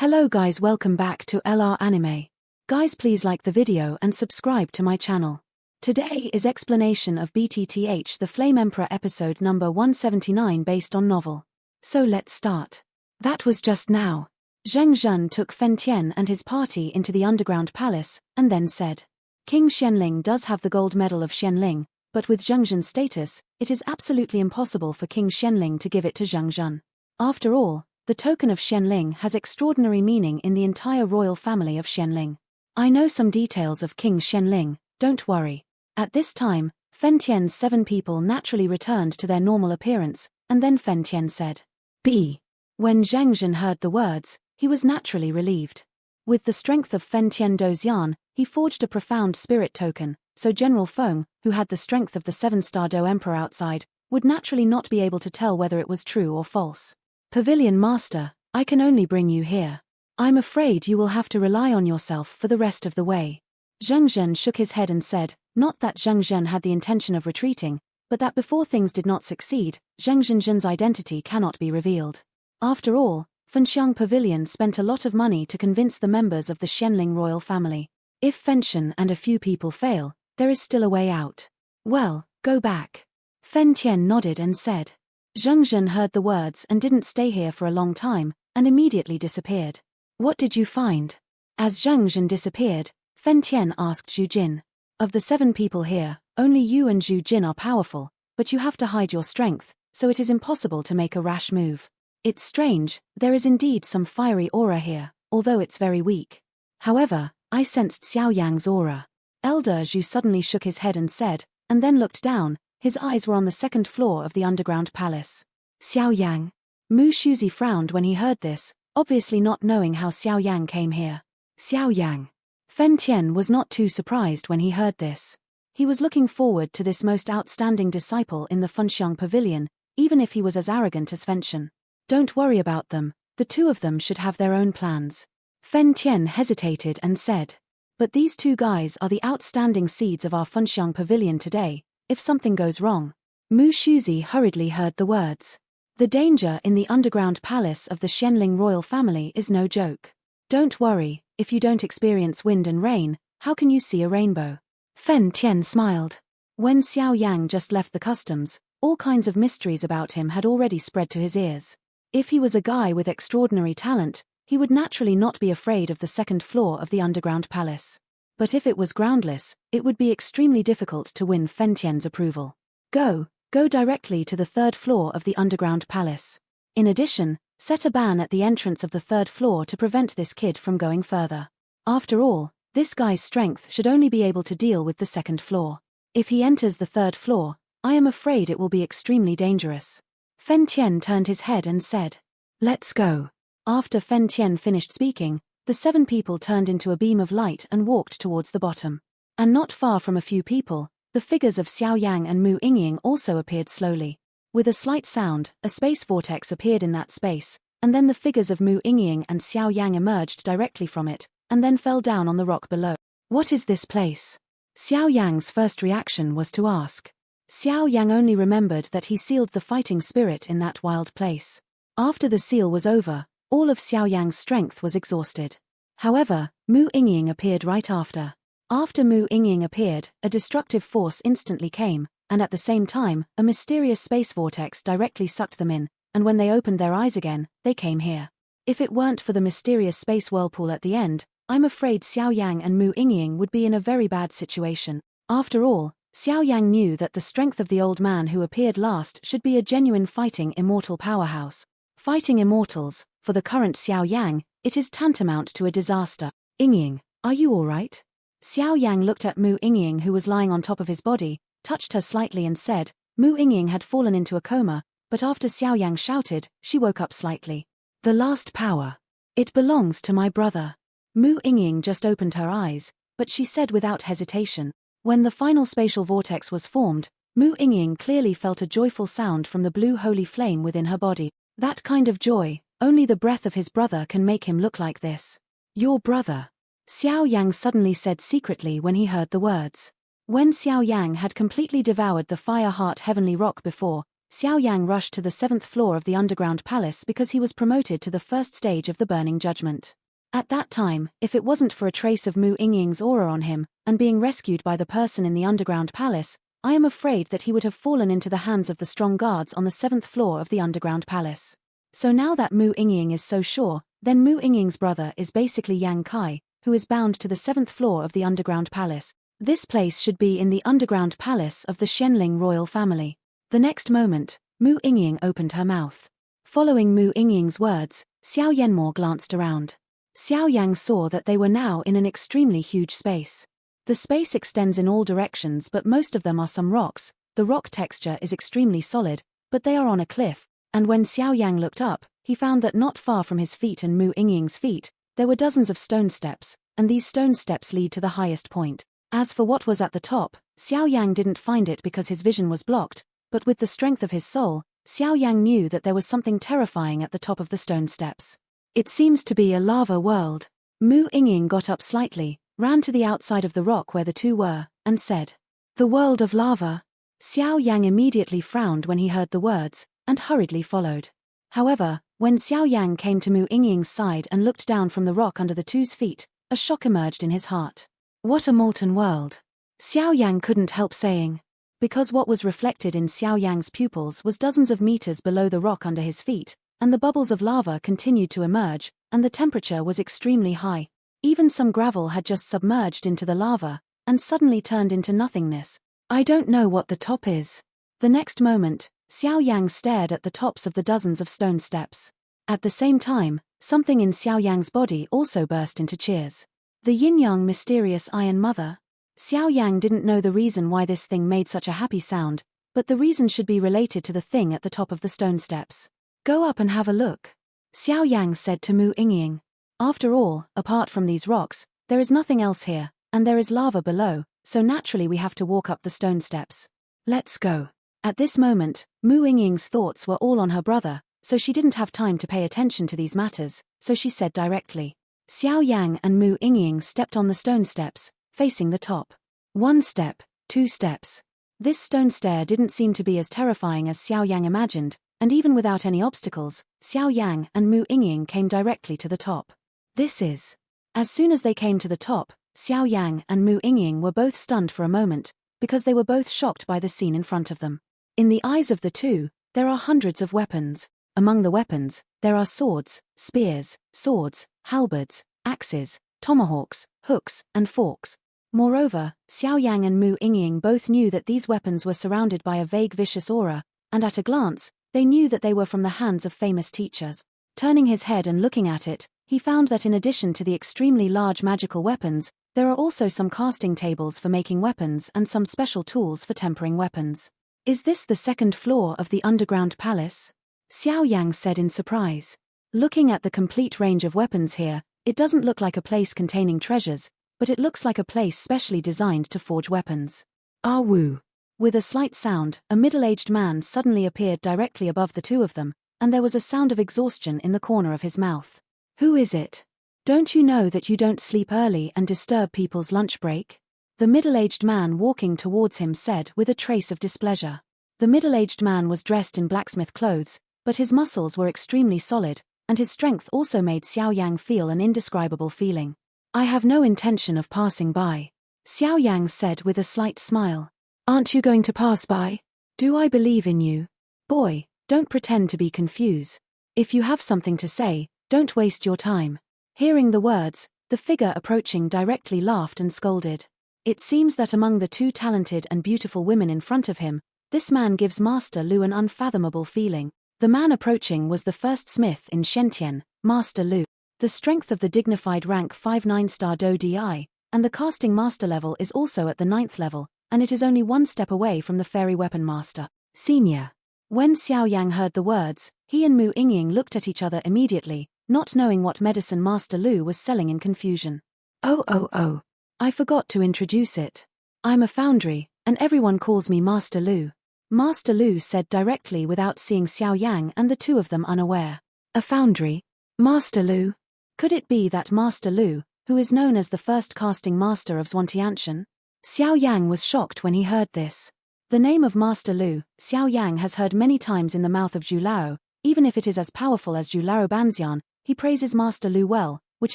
Hello guys, welcome back to LR Anime. Guys, please like the video and subscribe to my channel. Today is explanation of BTTH the Flame Emperor episode number 179 based on novel. So let's start. That was just now. Zheng Zhen took Fen Tian and his party into the underground palace, and then said, King Xianling does have the gold medal of Xianling, but with Zheng Zhen's status, it is absolutely impossible for King Xianling to give it to Zheng Zhen. After all, the token of Xianling has extraordinary meaning in the entire royal family of Xianling. I know some details of King Xianling, don't worry. At this time, Fen Tian's 7 people naturally returned to their normal appearance, and then Fen Tian said, B. When Zheng Zhen heard the words, he was naturally relieved. With the strength of Fen Tian Dozian, he forged a profound spirit token, so General Feng, who had the strength of the 7-star Do Emperor outside, would naturally not be able to tell whether it was true or false. Pavilion Master, I can only bring you here. I'm afraid you will have to rely on yourself for the rest of the way. Zheng Zhen shook his head and said, not that Zheng Zhen had the intention of retreating, but that before things did not succeed, Zheng Zhen's identity cannot be revealed. After all, Fenxiang Pavilion spent a lot of money to convince the members of the Xianling royal family. If Fenshen and a few people fail, there is still a way out. Well, go back. Fen Tian nodded and said. Zheng Zhen heard the words and didn't stay here for a long time, and immediately disappeared. What did you find? As Zheng Zhen disappeared, Fen Tian asked Zhu Jin. Of the 7 people here, only you and Zhu Jin are powerful, but you have to hide your strength, so it is impossible to make a rash move. It's strange, there is indeed some fiery aura here, although it's very weak. However, I sensed Xiao Yang's aura. Elder Zhu suddenly shook his head and said, and then looked down. His eyes were on the 2nd floor of the underground palace. Xiao Yang. Mu Shuzi frowned when he heard this, obviously not knowing how Xiao Yang came here. Xiao Yang. Fen Tian was not too surprised when he heard this. He was looking forward to this most outstanding disciple in the Fenxiang Pavilion, even if he was as arrogant as Fenshen. Don't worry about them, the 2 of them should have their own plans. Fen Tian hesitated and said. But these 2 guys are the outstanding seeds of our Fenxiang Pavilion today. If something goes wrong. Mu Shuzi hurriedly heard the words. The danger in the underground palace of the Xianling royal family is no joke. Don't worry, if you don't experience wind and rain, how can you see a rainbow? Fen Tian smiled. When Xiao Yang just left the customs, all kinds of mysteries about him had already spread to his ears. If he was a guy with extraordinary talent, he would naturally not be afraid of the 2nd floor of the underground palace. But if it was groundless, it would be extremely difficult to win Fen Tian's approval. Go directly to the 3rd floor of the underground palace. In addition, set a ban at the entrance of the 3rd floor to prevent this kid from going further. After all, this guy's strength should only be able to deal with the 2nd floor. If he enters the 3rd floor, I am afraid it will be extremely dangerous. Fen Tian turned his head and said, Let's go. After Fen Tian finished speaking, the 7 people turned into a beam of light and walked towards the bottom. And not far from a few people, the figures of Xiao Yang and Mu Yingying also appeared slowly. With a slight sound, a space vortex appeared in that space, and then the figures of Mu Yingying and Xiao Yang emerged directly from it, and then fell down on the rock below. What is this place? Xiao Yang's first reaction was to ask. Xiao Yang only remembered that he sealed the fighting spirit in that wild place. After the seal was over, all of Xiao Yang's strength was exhausted. However, Mu Yingying appeared right after. After Mu Yingying appeared, a destructive force instantly came, and at the same time, a mysterious space vortex directly sucked them in, and when they opened their eyes again, they came here. If it weren't for the mysterious space whirlpool at the end, I'm afraid Xiao Yang and Mu Yingying would be in a very bad situation. After all, Xiao Yang knew that the strength of the old man who appeared last should be a genuine fighting immortal powerhouse. Fighting immortals, for the current Xiao Yang, it is tantamount to a disaster. Yingying, are you alright? Xiao Yang looked at Mu Yingying who was lying on top of his body, touched her slightly and said, Mu Yingying had fallen into a coma, but after Xiao Yang shouted, she woke up slightly. The last power. It belongs to my brother. Mu Yingying just opened her eyes, but she said without hesitation. When the final spatial vortex was formed, Mu Yingying clearly felt a joyful sound from the blue holy flame within her body. That kind of joy, only the breath of his brother can make him look like this. Your brother. Xiao Yang suddenly said secretly when he heard the words. When Xiao Yang had completely devoured the fire heart heavenly rock before, Xiao Yang rushed to the 7th floor of the underground palace because he was promoted to the first stage of the burning judgment. At that time, if it wasn't for a trace of Mu Yingying's aura on him, and being rescued by the person in the underground palace, I am afraid that he would have fallen into the hands of the strong guards on the 7th floor of the underground palace. So now that Mu Yingying is so sure, then Mu Yingying's brother is basically Yang Kai, who is bound to the 7th floor of the underground palace. This place should be in the underground palace of the Xianling royal family. The next moment, Mu Yingying opened her mouth. Following Mu Yingying's words, Xiao Yanmo glanced around. Xiao Yang saw that they were now in an extremely huge space. The space extends in all directions, but most of them are some rocks. The rock texture is extremely solid, but they are on a cliff, and when Xiao Yang looked up, he found that not far from his feet and Mu Yingying's feet, there were dozens of stone steps, and these stone steps lead to the highest point. As for what was at the top, Xiao Yang didn't find it because his vision was blocked, but with the strength of his soul, Xiao Yang knew that there was something terrifying at the top of the stone steps. It seems to be a lava world. Mu Yingying got up slightly, ran to the outside of the rock where the two were, and said, "The world of lava." Xiao Yang immediately frowned when he heard the words, and hurriedly followed. However, when Xiao Yang came to Mu Yingying's side and looked down from the rock under the two's feet, a shock emerged in his heart. What a molten world! Xiao Yang couldn't help saying. Because what was reflected in Xiao Yang's pupils was dozens of meters below the rock under his feet, and the bubbles of lava continued to emerge, and the temperature was extremely high. Even some gravel had just submerged into the lava, and suddenly turned into nothingness. I don't know what the top is. The next moment, Xiao Yang stared at the tops of the dozens of stone steps. At the same time, something in Xiao Yang's body also burst into cheers. The yin-yang mysterious Iron Mother. Xiao Yang didn't know the reason why this thing made such a happy sound, but the reason should be related to the thing at the top of the stone steps. Go up and have a look. Xiao Yang said to Mu Yingying. After all, apart from these rocks, there is nothing else here, and there is lava below, so naturally we have to walk up the stone steps. Let's go. At this moment, Mu Yingying's thoughts were all on her brother, so she didn't have time to pay attention to these matters, so she said directly. Xiao Yang and Mu Yingying stepped on the stone steps, facing the top. 1 step, 2 steps. This stone stair didn't seem to be as terrifying as Xiao Yang imagined, and even without any obstacles, Xiao Yang and Mu Yingying came directly to the top. This is. As soon as they came to the top, Xiao Yang and Mu Yingying were both stunned for a moment, because they were both shocked by the scene in front of them. In the eyes of the two, there are hundreds of weapons. Among the weapons, there are swords, spears, swords, halberds, axes, tomahawks, hooks, and forks. Moreover, Xiao Yang and Mu Yingying both knew that these weapons were surrounded by a vague vicious aura, and at a glance, they knew that they were from the hands of famous teachers. Turning his head and looking at it, he found that in addition to the extremely large magical weapons, there are also some casting tables for making weapons and some special tools for tempering weapons. Is this the 2nd floor of the underground palace? Xiao Yang said in surprise. Looking at the complete range of weapons here, it doesn't look like a place containing treasures, but it looks like a place specially designed to forge weapons. Ah woo. With a slight sound, a middle-aged man suddenly appeared directly above the two of them, and there was a sound of exhaustion in the corner of his mouth. Who is it? Don't you know that you don't sleep early and disturb people's lunch break? The middle-aged man walking towards him said with a trace of displeasure. The middle-aged man was dressed in blacksmith clothes, but his muscles were extremely solid, and his strength also made Xiao Yang feel an indescribable feeling. I have no intention of passing by. Xiao Yang said with a slight smile. Aren't you going to pass by? Do I believe in you? Boy, don't pretend to be confused. If you have something to say, don't waste your time. Hearing the words, the figure approaching directly laughed and scolded. It seems that among the two talented and beautiful women in front of him, this man gives Master Lu an unfathomable feeling. The man approaching was the first smith in Shentian, Master Lu. The strength of the dignified rank 5 9-star Do Di, and the casting master level is also at the 9th level, and it is only 1 step away from the fairy weapon master, Senior. When Xiao Yang heard the words, he and Mu Yingying looked at each other immediately, not knowing what medicine Master Lu was selling in confusion. Oh, I forgot to introduce it. I'm a foundry, and everyone calls me Master Lu. Master Lu said directly without seeing Xiao Yang and the two of them unaware. A foundry? Master Lu? Could it be that Master Lu, who is known as the first casting master of Zhuantianshan? Xiao Yang was shocked when he heard this. The name of Master Lu, Xiao Yang, has heard many times in the mouth of Zhu Lao. Even if it is as powerful as Zhu Lao Banxian, he praises Master Lu well, which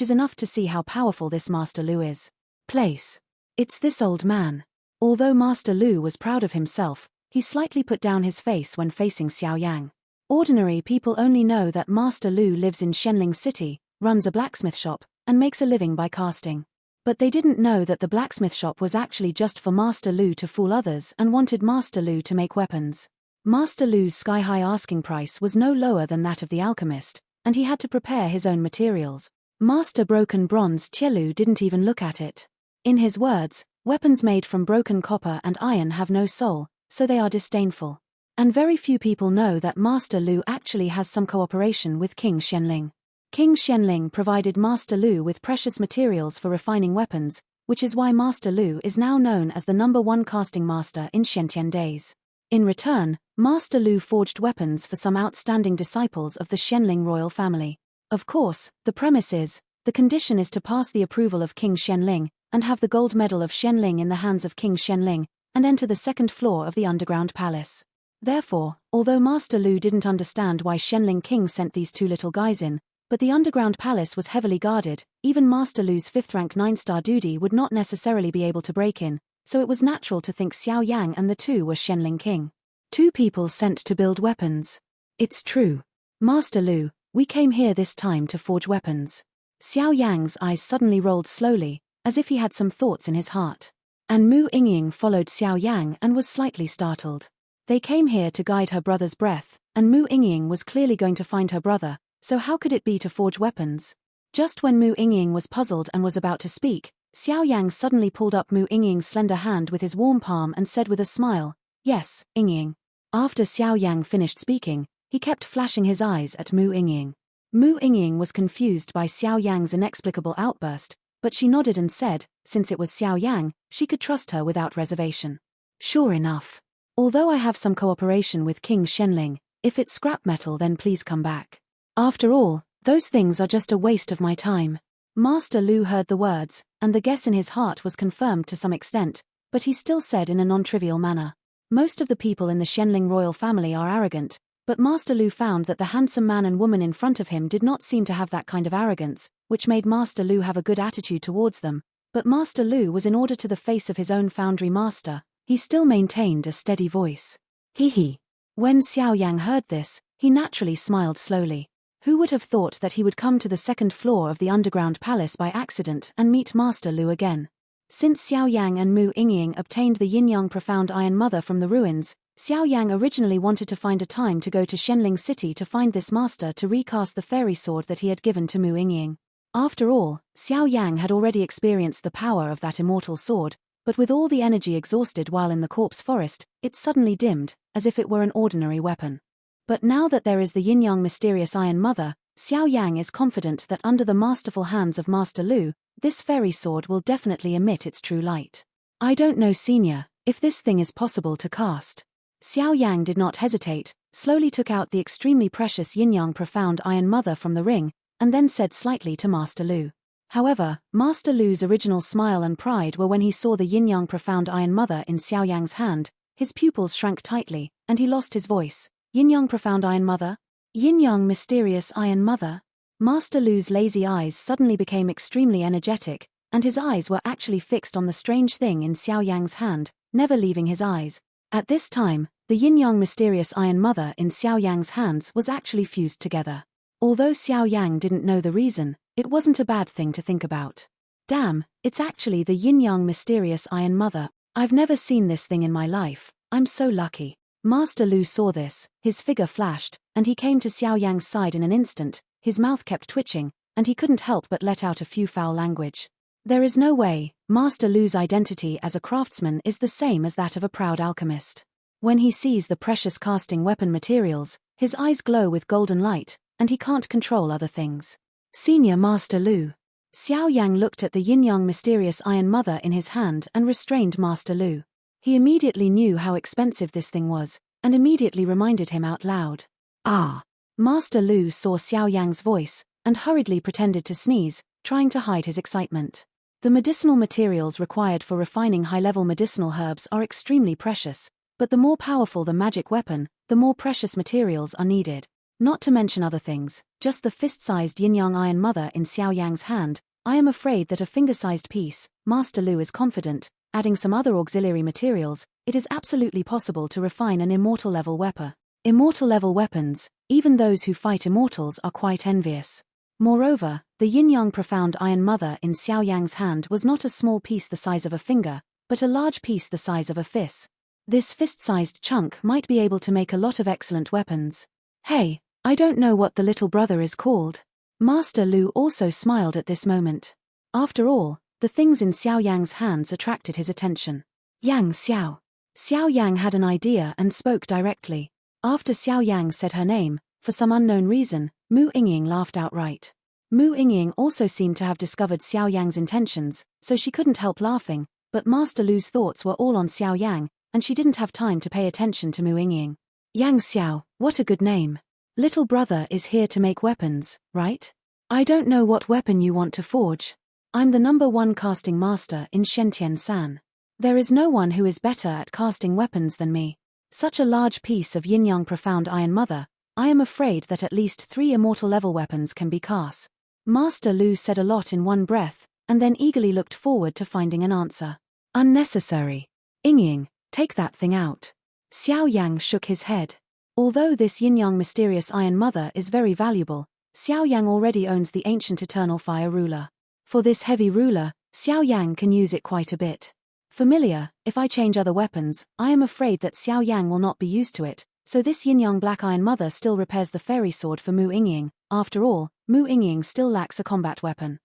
is enough to see how powerful this Master Lu is. Place. It's this old man. Although Master Lu was proud of himself, he slightly put down his face when facing Xiao Yang. Ordinary people only know that Master Lu lives in Shenling City, runs a blacksmith shop, and makes a living by casting. But they didn't know that the blacksmith shop was actually just for Master Lu to fool others and wanted Master Lu to make weapons. Master Lu's sky-high asking price was no lower than that of the alchemist, and he had to prepare his own materials. Master Broken Bronze Tielu didn't even look at it. In his words, weapons made from broken copper and iron have no soul, so they are disdainful. And very few people know that Master Lu actually has some cooperation with King Shenling. King Shenling provided Master Lu with precious materials for refining weapons, which is why Master Lu is now known as the #1 casting master in Shentian days. In return, Master Lu forged weapons for some outstanding disciples of the Shenling royal family. Of course, the premise is, the condition is to pass the approval of King Shenling, and have the gold medal of Shenling in the hands of King Shenling, and enter the second floor of the underground palace. Therefore, although Master Lu didn't understand why Shenling King sent these two little guys in, but the underground palace was heavily guarded, even Master Lu's 5th rank 9-star duty would not necessarily be able to break in, so it was natural to think Xiao Yang and the two were Shenling King. Two people sent to build weapons. It's true. Master Lu, we came here this time to forge weapons. Xiao Yang's eyes suddenly rolled slowly, as if he had some thoughts in his heart. And Mu Yingying followed Xiao Yang and was slightly startled. They came here to guide her brother's breath, and Mu Yingying was clearly going to find her brother, so how could it be to forge weapons? Just when Mu Yingying was puzzled and was about to speak, Xiao Yang suddenly pulled up Mu Yingying's slender hand with his warm palm and said with a smile, "Yes, Yingying." After Xiao Yang finished speaking, he kept flashing his eyes at Mu Yingying. Mu Yingying was confused by Xiao Yang's inexplicable outburst, but she nodded and said, since it was Xiao Yang, she could trust her without reservation. Sure enough. Although I have some cooperation with King Shenling, if it's scrap metal then please come back. After all, those things are just a waste of my time. Master Lu heard the words, and the guess in his heart was confirmed to some extent, but he still said in a non-trivial manner. Most of the people in the Shenling royal family are arrogant, but Master Lu found that the handsome man and woman in front of him did not seem to have that kind of arrogance, which made Master Lu have a good attitude towards them. But Master Lu was in order to the face of his own foundry master. He still maintained a steady voice. Hee. When Xiao Yang heard this, he naturally smiled slowly. Who would have thought that he would come to the second floor of the underground palace by accident and meet Master Lu again? Since Xiao Yang and Mu Yingying obtained the Yin-Yang Profound Iron Mother from the ruins, Xiao Yang originally wanted to find a time to go to Shenling City to find this master to recast the fairy sword that he had given to Mu Yingying. After all, Xiao Yang had already experienced the power of that immortal sword, but with all the energy exhausted while in the corpse forest, it suddenly dimmed, as if it were an ordinary weapon. But now that there is the Yin-Yang Mysterious Iron Mother, Xiao Yang is confident that under the masterful hands of Master Lu, this fairy sword will definitely emit its true light. I don't know, Senior, if this thing is possible to cast. Xiao Yang did not hesitate, slowly took out the extremely precious Yin-Yang Profound Iron Mother from the ring, and then said slightly to Master Lu. However, Master Lu's original smile and pride were when he saw the Yin-Yang Profound Iron Mother in Xiao Yang's hand. His pupils shrank tightly, and he lost his voice. Yin-Yang Profound Iron Mother? Yin-Yang Mysterious Iron Mother? Master Lu's lazy eyes suddenly became extremely energetic, and his eyes were actually fixed on the strange thing in Xiao Yang's hand, never leaving his eyes. At this time, the Yin-Yang Mysterious Iron Mother in Xiao Yang's hands was actually fused together. Although Xiao Yang didn't know the reason, it wasn't a bad thing to think about. Damn, it's actually the Yin-Yang Mysterious Iron Mother. I've never seen this thing in my life. I'm so lucky. Master Lu saw this, his figure flashed, and he came to Xiao Yang's side in an instant. His mouth kept twitching, and he couldn't help but let out a few foul language. There is no way. Master Lu's identity as a craftsman is the same as that of a proud alchemist. When he sees the precious casting weapon materials, his eyes glow with golden light, and he can't control other things. Senior Master Lu. Xiao Yang looked at the Yin-Yang Mysterious Iron Mother in his hand and restrained Master Lu. He immediately knew how expensive this thing was, and immediately reminded him out loud. Ah! Master Lu saw Xiao Yang's voice, and hurriedly pretended to sneeze, trying to hide his excitement. The medicinal materials required for refining high-level medicinal herbs are extremely precious, But the more powerful the magic weapon, the more precious materials are needed. Not to mention other things, just the fist-sized yin-yang Iron Mother in Xiao Yang's hand. I am afraid that a finger-sized piece, Master Lu is confident, adding some other auxiliary materials, it is absolutely possible to refine an immortal-level weapon. Immortal-level weapons, even those who fight immortals are quite envious. Moreover, the yin-yang profound Iron Mother in Xiao Yang's hand was not a small piece the size of a finger, but a large piece the size of a fist. This fist-sized chunk might be able to make a lot of excellent weapons. Hey, I don't know what the little brother is called. Master Lu also smiled at this moment. After all, the things in Xiao Yang's hands attracted his attention. Yang Xiao. Xiao Yang had an idea and spoke directly. After Xiao Yang said her name, for some unknown reason, Mu Yingying laughed outright. Mu Yingying also seemed to have discovered Xiao Yang's intentions, so she couldn't help laughing, but Master Lu's thoughts were all on Xiao Yang, and she didn't have time to pay attention to Mu Yingying. Yang Xiao, what a good name. Little brother is here to make weapons, right? I don't know what weapon you want to forge. I'm the #1 casting master in Shentian-san. There is no one who is better at casting weapons than me. Such a large piece of yin-yang profound Iron Mother, I am afraid that at least 3 immortal-level weapons can be cast. Master Lu said a lot in one breath, and then eagerly looked forward to finding an answer. Unnecessary. Yingying, take that thing out. Xiao Yang shook his head. Although this yin-yang mysterious Iron Mother is very valuable, Xiao Yang already owns the ancient eternal fire ruler. For this heavy ruler, Xiao Yang can use it quite a bit. Familiar, if I change other weapons, I am afraid that Xiao Yang will not be used to it, so this yin-yang black Iron Mother still repairs the fairy sword for Mu Yingying. After all, Mu Yingying still lacks a combat weapon.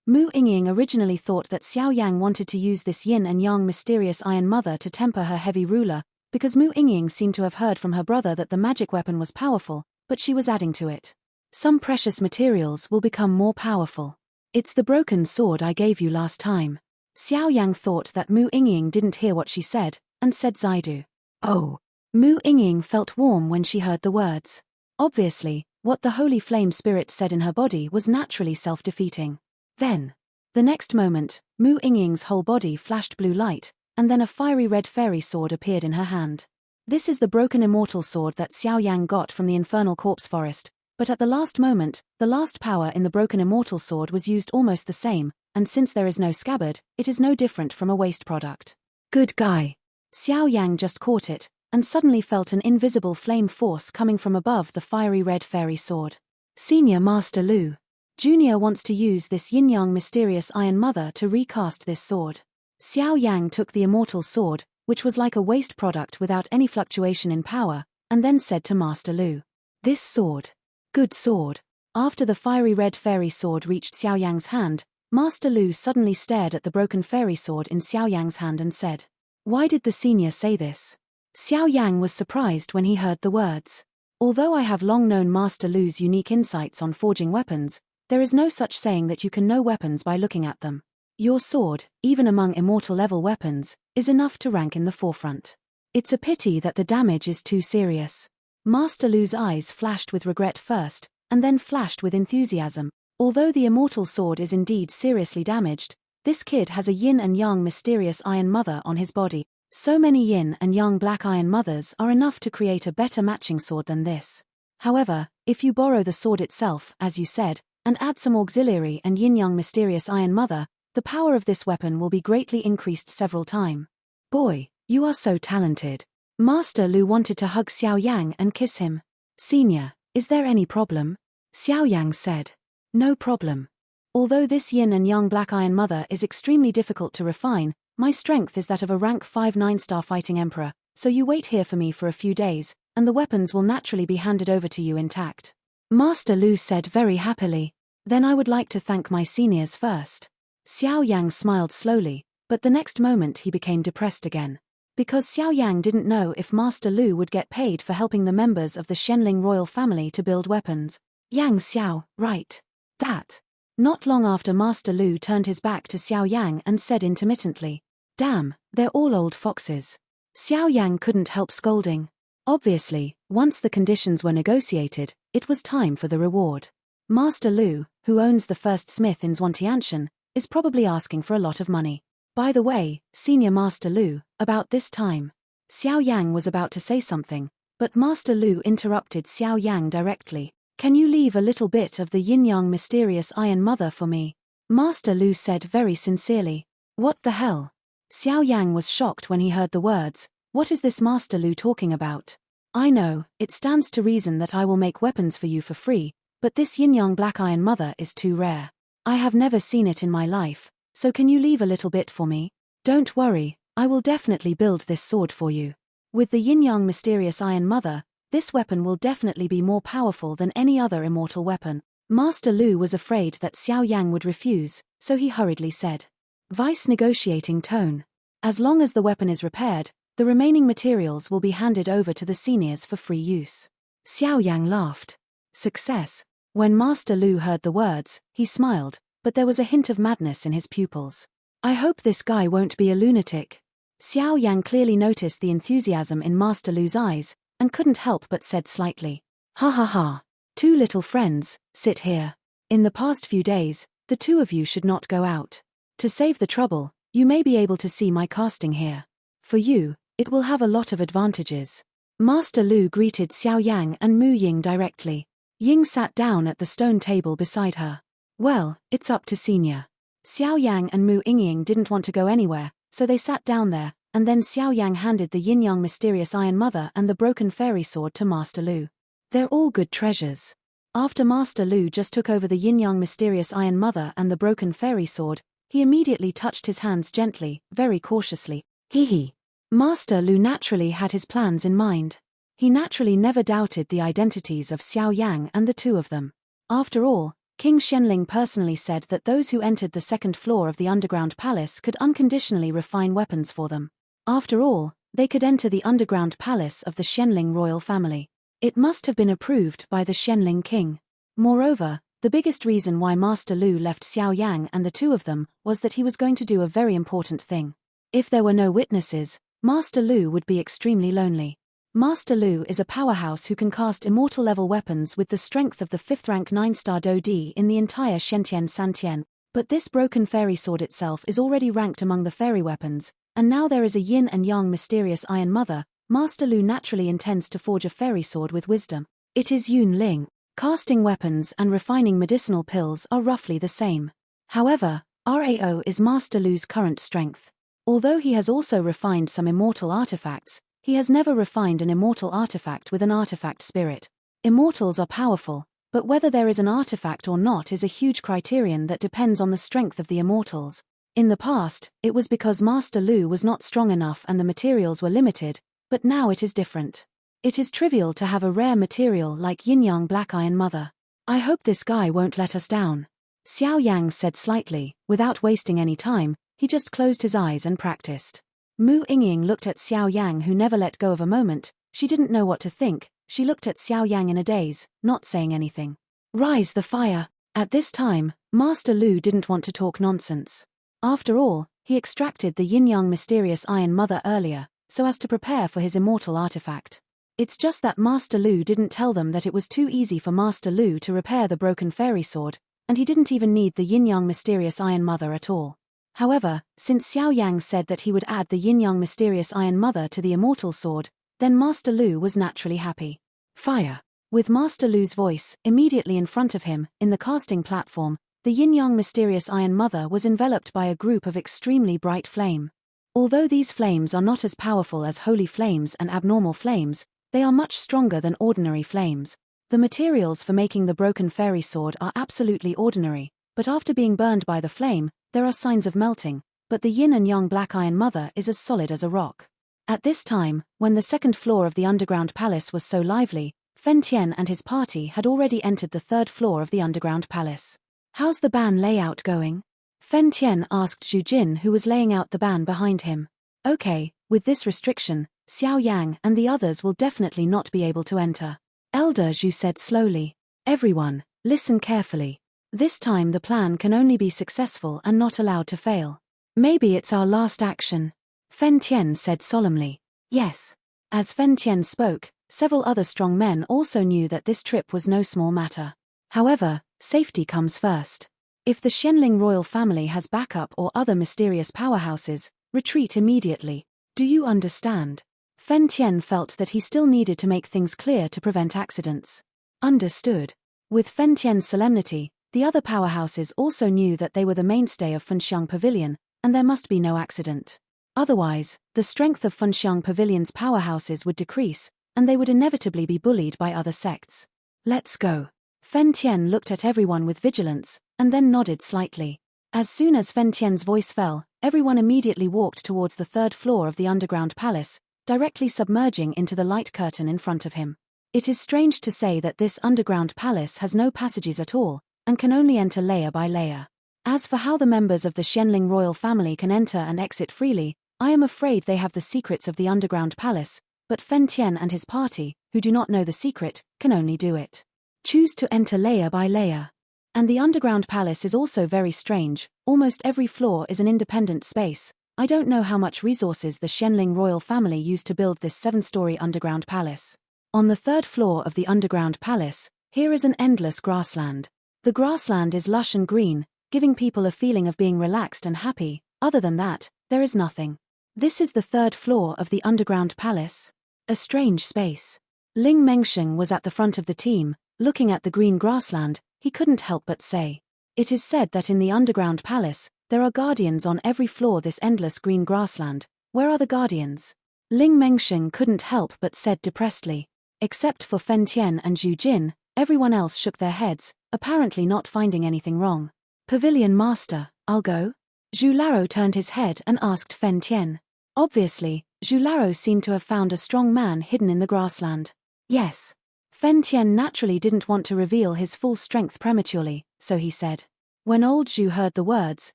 Mu Yingying originally thought that Xiao Yang wanted to use this yin and yang mysterious Iron Mother to temper her heavy ruler, because Mu Yingying seemed to have heard from her brother that the magic weapon was powerful, but she was adding to it. Some precious materials will become more powerful. It's the broken sword I gave you last time. Xiao Yang thought that Mu Yingying didn't hear what she said, and said Zaidu. Oh. Mu Yingying felt warm when she heard the words. Obviously, what the holy flame spirit said in her body was naturally self-defeating. Then, the next moment, Mu Yingying's whole body flashed blue light, and then a fiery red fairy sword appeared in her hand. This is the broken immortal sword that Xiao Yang got from the infernal corpse forest, but at the last moment, the last power in the broken immortal sword was used almost the same, and since there is no scabbard, it is no different from a waste product. Good guy. Xiao Yang just caught it, and suddenly felt an invisible flame force coming from above the fiery red fairy sword. Senior Master Lu. Junior wants to use this yin-yang mysterious Iron Mother to recast this sword. Xiao Yang took the immortal sword, which was like a waste product without any fluctuation in power, and then said to Master Lu. This sword. Good sword. After the fiery red fairy sword reached Xiao Yang's hand, Master Lu suddenly stared at the broken fairy sword in Xiao Yang's hand and said, "Why did the senior say this?" Xiao Yang was surprised when he heard the words. Although I have long known Master Lu's unique insights on forging weapons, there is no such saying that you can know weapons by looking at them. Your sword, even among immortal-level weapons, is enough to rank in the forefront. It's a pity that the damage is too serious. Master Lu's eyes flashed with regret first, and then flashed with enthusiasm. Although the immortal sword is indeed seriously damaged, this kid has a yin and yang mysterious Iron Mother on his body. So many yin and yang black Iron Mothers are enough to create a better matching sword than this. However, if you borrow the sword itself, as you said, and add some auxiliary and yin-yang mysterious Iron Mother, the power of this weapon will be greatly increased several times. Boy, you are so talented. Master Lu wanted to hug Xiao Yang and kiss him. Senior, is there any problem? Xiao Yang said. No problem. Although this yin and yang black Iron Mother is extremely difficult to refine, my strength is that of a rank 5 9-star fighting emperor, so you wait here for me for a few days, and the weapons will naturally be handed over to you intact. Master Lu said very happily. Then I would like to thank my seniors first. Xiao Yang smiled slowly, but the next moment he became depressed again. Because Xiao Yang didn't know if Master Lu would get paid for helping the members of the Shenling royal family to build weapons. Yang Xiao, right. That. Not long after Master Lu turned his back to Xiao Yang and said intermittently, "Damn, they're all old foxes." Xiao Yang couldn't help scolding. Obviously, once the conditions were negotiated, it was time for the reward. Master Lu, who owns the first smith in Zhuangtianshan, is probably asking for a lot of money. By the way, Senior Master Lu, about this time. Xiao Yang was about to say something, but Master Lu interrupted Xiao Yang directly. Can you leave a little bit of the yin-yang mysterious Iron Mother for me? Master Lu said very sincerely. What the hell? Xiao Yang was shocked when he heard the words. What is this Master Lu talking about? I know, it stands to reason that I will make weapons for you for free, but this yin-yang black Iron Mother is too rare. I have never seen it in my life, so can you leave a little bit for me? Don't worry, I will definitely build this sword for you. With the yin-yang mysterious Iron Mother, this weapon will definitely be more powerful than any other immortal weapon. Master Lu was afraid that Xiao Yang would refuse, so he hurriedly said. Vice negotiating tone. As long as the weapon is repaired, the remaining materials will be handed over to the seniors for free use. Xiao Yang laughed. Success. When Master Lu heard the words, he smiled, but there was a hint of madness in his pupils. I hope this guy won't be a lunatic. Xiao Yang clearly noticed the enthusiasm in Master Lu's eyes, and couldn't help but said slightly. Ha ha ha. Two little friends, sit here. In the past few days, the two of you should not go out. To save the trouble, you may be able to see my casting here. For you, it will have a lot of advantages. Master Lu greeted Xiao Yang and Mu Ying directly. Ying sat down at the stone table beside her. Well, it's up to Senior. Xiao Yang and Mu Ying didn't want to go anywhere, so they sat down there, and then Xiao Yang handed the yin-yang mysterious Iron Mother and the broken fairy sword to Master Lu. They're all good treasures. After Master Lu just took over the yin-yang mysterious Iron Mother and the broken fairy sword, he immediately touched his hands gently, very cautiously. Hee. Master Lu naturally had his plans in mind. He naturally never doubted the identities of Xiao Yang and the two of them. After all, King Shenling personally said that those who entered the second floor of the underground palace could unconditionally refine weapons for them. After all, they could enter the underground palace of the Shenling royal family. It must have been approved by the Shenling king. Moreover, the biggest reason why Master Lu left Xiao Yang and the two of them was that he was going to do a very important thing. If there were no witnesses, Master Lu would be extremely lonely. Master Lu is a powerhouse who can cast immortal-level weapons with the strength of the 5th rank 9-star Do D in the entire Shentian Santian, but this broken fairy sword itself is already ranked among the fairy weapons, and now there is a yin and yang mysterious Iron Mother. Master Lu naturally intends to forge a fairy sword with wisdom. It is Yun Ling. Casting weapons and refining medicinal pills are roughly the same. However, RAO is Master Lu's current strength. Although he has also refined some immortal artifacts, he has never refined an immortal artifact with an artifact spirit. Immortals are powerful, but whether there is an artifact or not is a huge criterion that depends on the strength of the immortals. In the past, it was because Master Lu was not strong enough and the materials were limited, but now it is different. It is trivial to have a rare material like yin-yang black Iron Mother. I hope this guy won't let us down. Xiao Yang said slightly. Without wasting any time, he just closed his eyes and practiced. Mu Ying looked at Xiao Yang, who never let go of a moment. She didn't know what to think. She looked at Xiao Yang in a daze, not saying anything. Rise the fire. At this time, Master Lu didn't want to talk nonsense. After all, he extracted the yin-yang mysterious Iron Mother earlier, so as to prepare for his immortal artifact. It's just that Master Lu didn't tell them that it was too easy for Master Lu to repair the broken fairy sword, and he didn't even need the yin-yang mysterious Iron Mother at all. However, since Xiao Yang said that he would add the yin-yang mysterious Iron Mother to the immortal sword, then Master Lu was naturally happy. Fire. With Master Lu's voice immediately in front of him, in the casting platform, the yin-yang mysterious Iron Mother was enveloped by a group of extremely bright flame. Although these flames are not as powerful as holy flames and abnormal flames, they are much stronger than ordinary flames. The materials for making the broken fairy sword are absolutely ordinary, but after being burned by the flame, there are signs of melting, but the yin and yang black Iron Mother is as solid as a rock. At this time, when the second floor of the underground palace was so lively, Fen Tian and his party had already entered the third floor of the underground palace. How's the ban layout going? Fen Tian asked Zhu Jin, who was laying out the ban behind him. Okay, with this restriction, Xiao Yang and the others will definitely not be able to enter. Elder Zhu said slowly. Everyone, listen carefully. This time the plan can only be successful and not allowed to fail. Maybe it's our last action. Fen Tian said solemnly. Yes. As Fen Tian spoke, several other strong men also knew that this trip was no small matter. However, safety comes first. If the Shenling royal family has backup or other mysterious powerhouses, retreat immediately. Do you understand? Fen Tian felt that he still needed to make things clear to prevent accidents. Understood. With Fen Tian's solemnity, the other powerhouses also knew that they were the mainstay of Funxiang Pavilion, and there must be no accident. Otherwise, the strength of Funxiang Pavilion's powerhouses would decrease, and they would inevitably be bullied by other sects. Let's go. Fen Tian looked at everyone with vigilance, and then nodded slightly. As soon as Fen Tian's voice fell, everyone immediately walked towards the third floor of the underground palace, directly submerging into the light curtain in front of him. It is strange to say that this underground palace has no passages at all, and can only enter layer by layer. As for how the members of the Xianling royal family can enter and exit freely, I am afraid they have the secrets of the underground palace, but Fen Tian and his party, who do not know the secret, can only do it. Choose to enter layer by layer. And the underground palace is also very strange. Almost every floor is an independent space. I don't know how much resources the Xianling royal family used to build this 7-story underground palace. On the third floor of the underground palace, here is an endless grassland. The grassland is lush and green, giving people a feeling of being relaxed and happy. Other than that, there is nothing. This is the third floor of the underground palace. A strange space. Ling Mengsheng was at the front of the team, looking at the green grassland. He couldn't help but say. It is said that in the underground palace, there are guardians on every floor this endless green grassland. Where are the guardians? Ling Mengsheng couldn't help but said depressedly. Except for Fen Tian and Zhu Jin, everyone else shook their heads, apparently not finding anything wrong. Pavilion Master, I'll go? Zhu Laro turned his head and asked Fen Tian. Obviously, Zhu Laro seemed to have found a strong man hidden in the grassland. Yes. Fen Tian naturally didn't want to reveal his full strength prematurely, so he said. When old Zhu heard the words,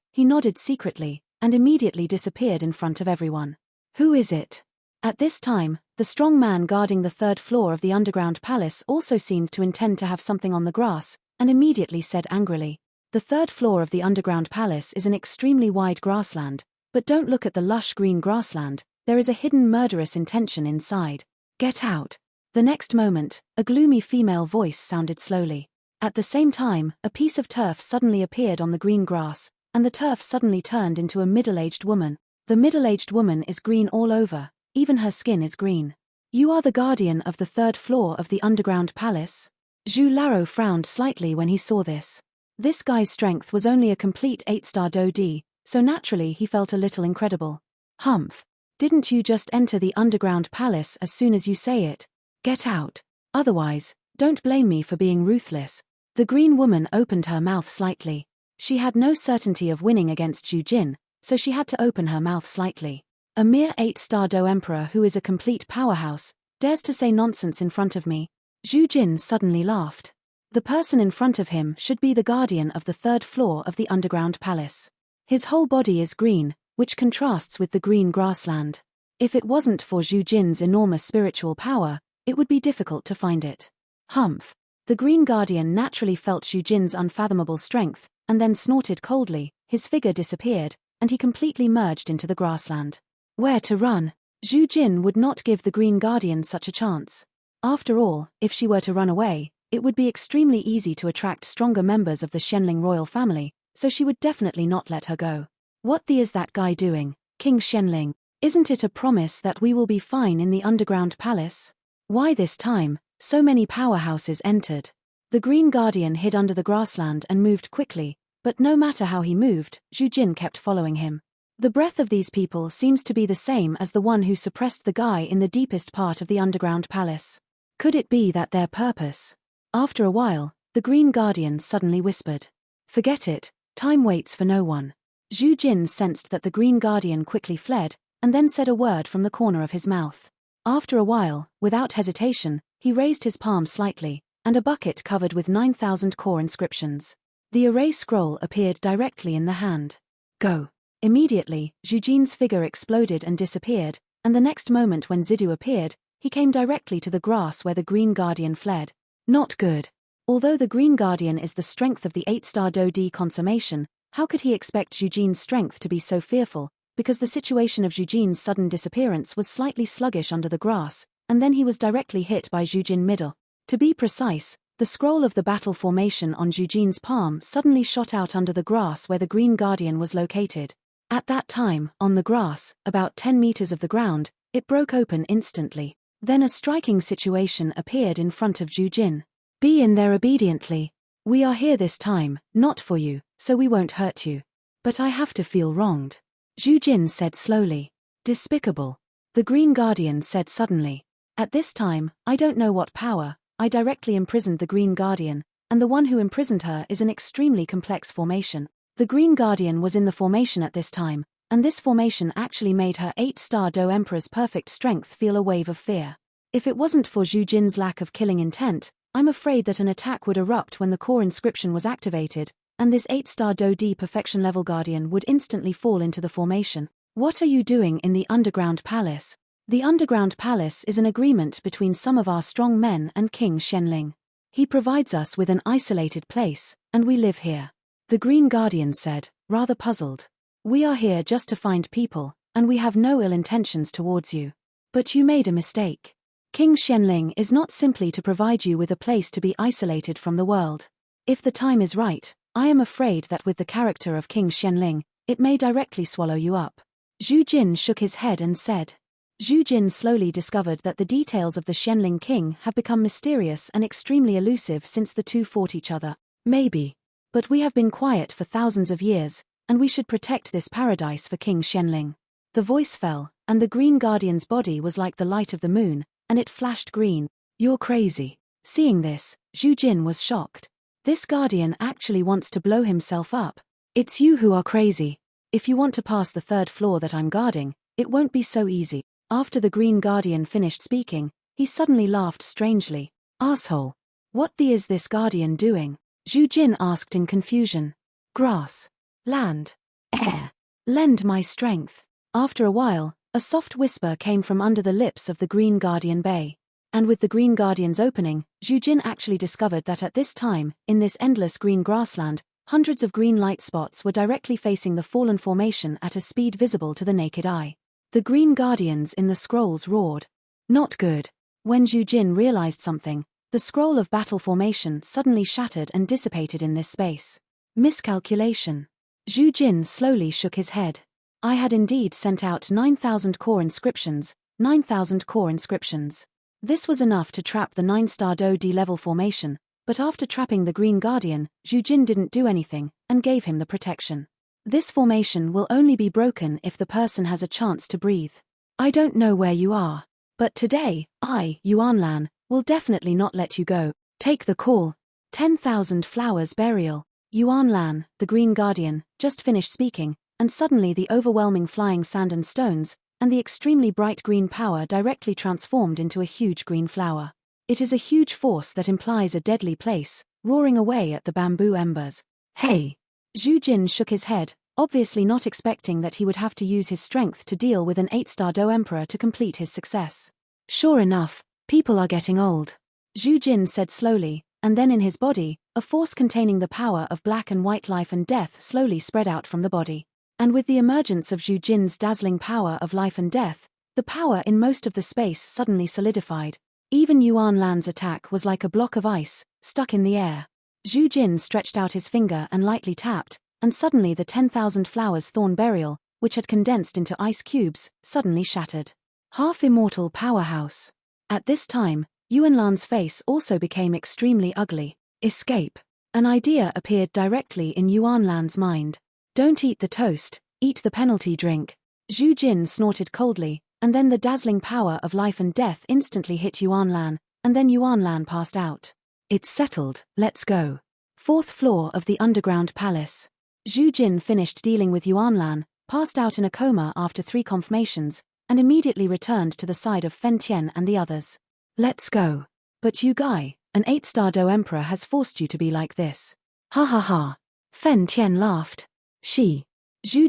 he nodded secretly, and immediately disappeared in front of everyone. Who is it? At this time, the strong man guarding the third floor of the underground palace also seemed to intend to have something on the grass, and immediately said angrily. The third floor of the underground palace is an extremely wide grassland, but don't look at the lush green grassland, there is a hidden murderous intention inside. Get out. The next moment, a gloomy female voice sounded slowly. At the same time, a piece of turf suddenly appeared on the green grass, and the turf suddenly turned into a middle-aged woman. The middle-aged woman is green all over, even her skin is green. You are the guardian of the third floor of the underground palace? Zhu Laro frowned slightly when he saw this. This guy's strength was only a complete 8-star Do-D, so naturally he felt a little incredible. Humph. Didn't you just enter the underground palace as soon as you say it? Get out. Otherwise, don't blame me for being ruthless. The green woman opened her mouth slightly. She had no certainty of winning against Zhu Jin, so she had to open her mouth slightly. A mere 8-star Do Emperor who is a complete powerhouse, dares to say nonsense in front of me. Zhu Jin suddenly laughed. The person in front of him should be the guardian of the third floor of the underground palace. His whole body is green, which contrasts with the green grassland. If it wasn't for Zhu Jin's enormous spiritual power, it would be difficult to find it. Humph. The green guardian naturally felt Zhu Jin's unfathomable strength, and then snorted coldly. His figure disappeared, and he completely merged into the grassland. Where to run? Zhu Jin would not give the green guardian such a chance. After all, if she were to run away, it would be extremely easy to attract stronger members of the Xianling royal family, so she would definitely not let her go. What the is that guy doing, King Xianling? Isn't it a promise that we will be fine in the underground palace? Why this time, so many powerhouses entered? The green guardian hid under the grassland and moved quickly, but no matter how he moved, Zhu Jin kept following him. The breath of these people seems to be the same as the one who suppressed the guy in the deepest part of the underground palace. Could it be that their purpose? After a while, the green guardian suddenly whispered. Forget it, time waits for no one. Zhu Jin sensed that the green guardian quickly fled, and then said a word from the corner of his mouth. After a while, without hesitation, he raised his palm slightly, and a bucket covered with 9,000 core inscriptions. The erase scroll appeared directly in the hand. Go. Immediately, Zhu Jin's figure exploded and disappeared, and the next moment when Zidu appeared, he came directly to the grass where the green guardian fled. Not good. Although the green guardian is the strength of the 8-star Do-D consummation, how could he expect Zhu Jin's strength to be so fearful? Because the situation of Zhu Jin's sudden disappearance was slightly sluggish under the grass, and then he was directly hit by Zhu Jin middle. To be precise, the scroll of the battle formation on Zhu Jin's palm suddenly shot out under the grass where the green guardian was located. At that time, on the grass, about 10 meters of the ground, it broke open instantly. Then a striking situation appeared in front of Zhu Jin. Be in there obediently. We are here this time, not for you, so we won't hurt you. But I have to feel wronged. Zhu Jin said slowly. Despicable. The Green Guardian said suddenly. At this time, I don't know what power, I directly imprisoned the Green Guardian, and the one who imprisoned her is an extremely complex formation. The Green Guardian was in the formation at this time, and this formation actually made her 8-star Do Emperor's perfect strength feel a wave of fear. If it wasn't for Zhu Jin's lack of killing intent, I'm afraid that an attack would erupt when the core inscription was activated, and this 8-star Do D perfection level Guardian would instantly fall into the formation. What are you doing in the Underground Palace? The Underground Palace is an agreement between some of our strong men and King Xianling. He provides us with an isolated place, and we live here. The Green Guardian said, rather puzzled. We are here just to find people, and we have no ill intentions towards you. But you made a mistake. King Xianling is not simply to provide you with a place to be isolated from the world. If the time is right, I am afraid that with the character of King Xianling, it may directly swallow you up. Zhu Jin shook his head and said. Zhu Jin slowly discovered that the details of the Xianling king have become mysterious and extremely elusive since the two fought each other. Maybe. But we have been quiet for thousands of years, and we should protect this paradise for King Xianling. The voice fell, and the Green Guardian's body was like the light of the moon, and it flashed green. You're crazy. Seeing this, Zhu Jin was shocked. This Guardian actually wants to blow himself up. It's you who are crazy. If you want to pass the 3rd floor that I'm guarding, it won't be so easy. After the Green Guardian finished speaking, he suddenly laughed strangely. Asshole. What the is this Guardian doing? Zhu Jin asked in confusion. Grass. Land. Air. Lend my strength. After a while, a soft whisper came from under the lips of the Green Guardian Bay. And with the Green Guardian's opening, Zhu Jin actually discovered that at this time, in this endless green grassland, hundreds of green light spots were directly facing the fallen formation at a speed visible to the naked eye. The Green Guardians in the scrolls roared. Not good. When Zhu Jin realized something, the scroll of battle formation suddenly shattered and dissipated in this space. Miscalculation. Zhu Jin slowly shook his head. I had indeed sent out 9,000 core inscriptions, 9,000 core inscriptions. This was enough to trap the 9-star Do D level formation, but after trapping the Green Guardian, Zhu Jin didn't do anything, and gave him the protection. This formation will only be broken if the person has a chance to breathe. I don't know where you are, but today, I, Yuanlan, will definitely not let you go. Take the call. 10,000 flowers burial. Yuanlan, the Green Guardian, just finished speaking, and suddenly the overwhelming flying sand and stones, and the extremely bright green power directly transformed into a huge green flower. It is a huge force that implies a deadly place, roaring away at the bamboo embers. Hey! Zhu Jin shook his head, obviously not expecting that he would have to use his strength to deal with an 8-star Do Emperor to complete his success. Sure enough, people are getting old. Zhu Jin said slowly, and then in his body, a force containing the power of black and white life and death slowly spread out from the body. And with the emergence of Zhu Jin's dazzling power of life and death, the power in most of the space suddenly solidified. Even Yuanlan's attack was like a block of ice, stuck in the air. Zhu Jin stretched out his finger and lightly tapped, and suddenly the 10,000 flowers thorn burial, which had condensed into ice cubes, suddenly shattered. Half-immortal powerhouse. At this time, Yuanlan's face also became extremely ugly. Escape. An idea appeared directly in Yuanlan's mind. Don't eat the toast, eat the penalty drink. Zhu Jin snorted coldly, and then the dazzling power of life and death instantly hit Yuanlan, and then Yuanlan passed out. It's settled, let's go. 4th floor of the Underground Palace. Zhu Jin finished dealing with Yuanlan, passed out in a coma after 3 confirmations, and immediately returned to the side of Fen Tian and the others. Let's go. But you guy, an 8-star Do Emperor has forced you to be like this. Ha ha ha. Fen Tian laughed. Zhu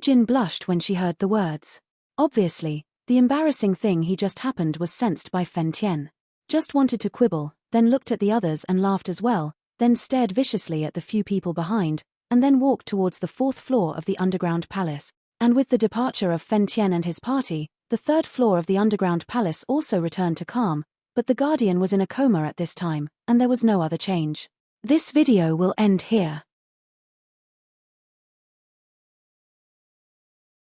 Jin blushed when she heard the words. Obviously, the embarrassing thing he just happened was sensed by Fen Tian. Just wanted to quibble, then looked at the others and laughed as well, then stared viciously at the few people behind, and then walked towards the 4th floor of the Underground Palace. And with the departure of Fen Tian and his party, the 3rd floor of the Underground Palace also returned to calm, but the Guardian was in a coma at this time, and there was no other change. This video will end here.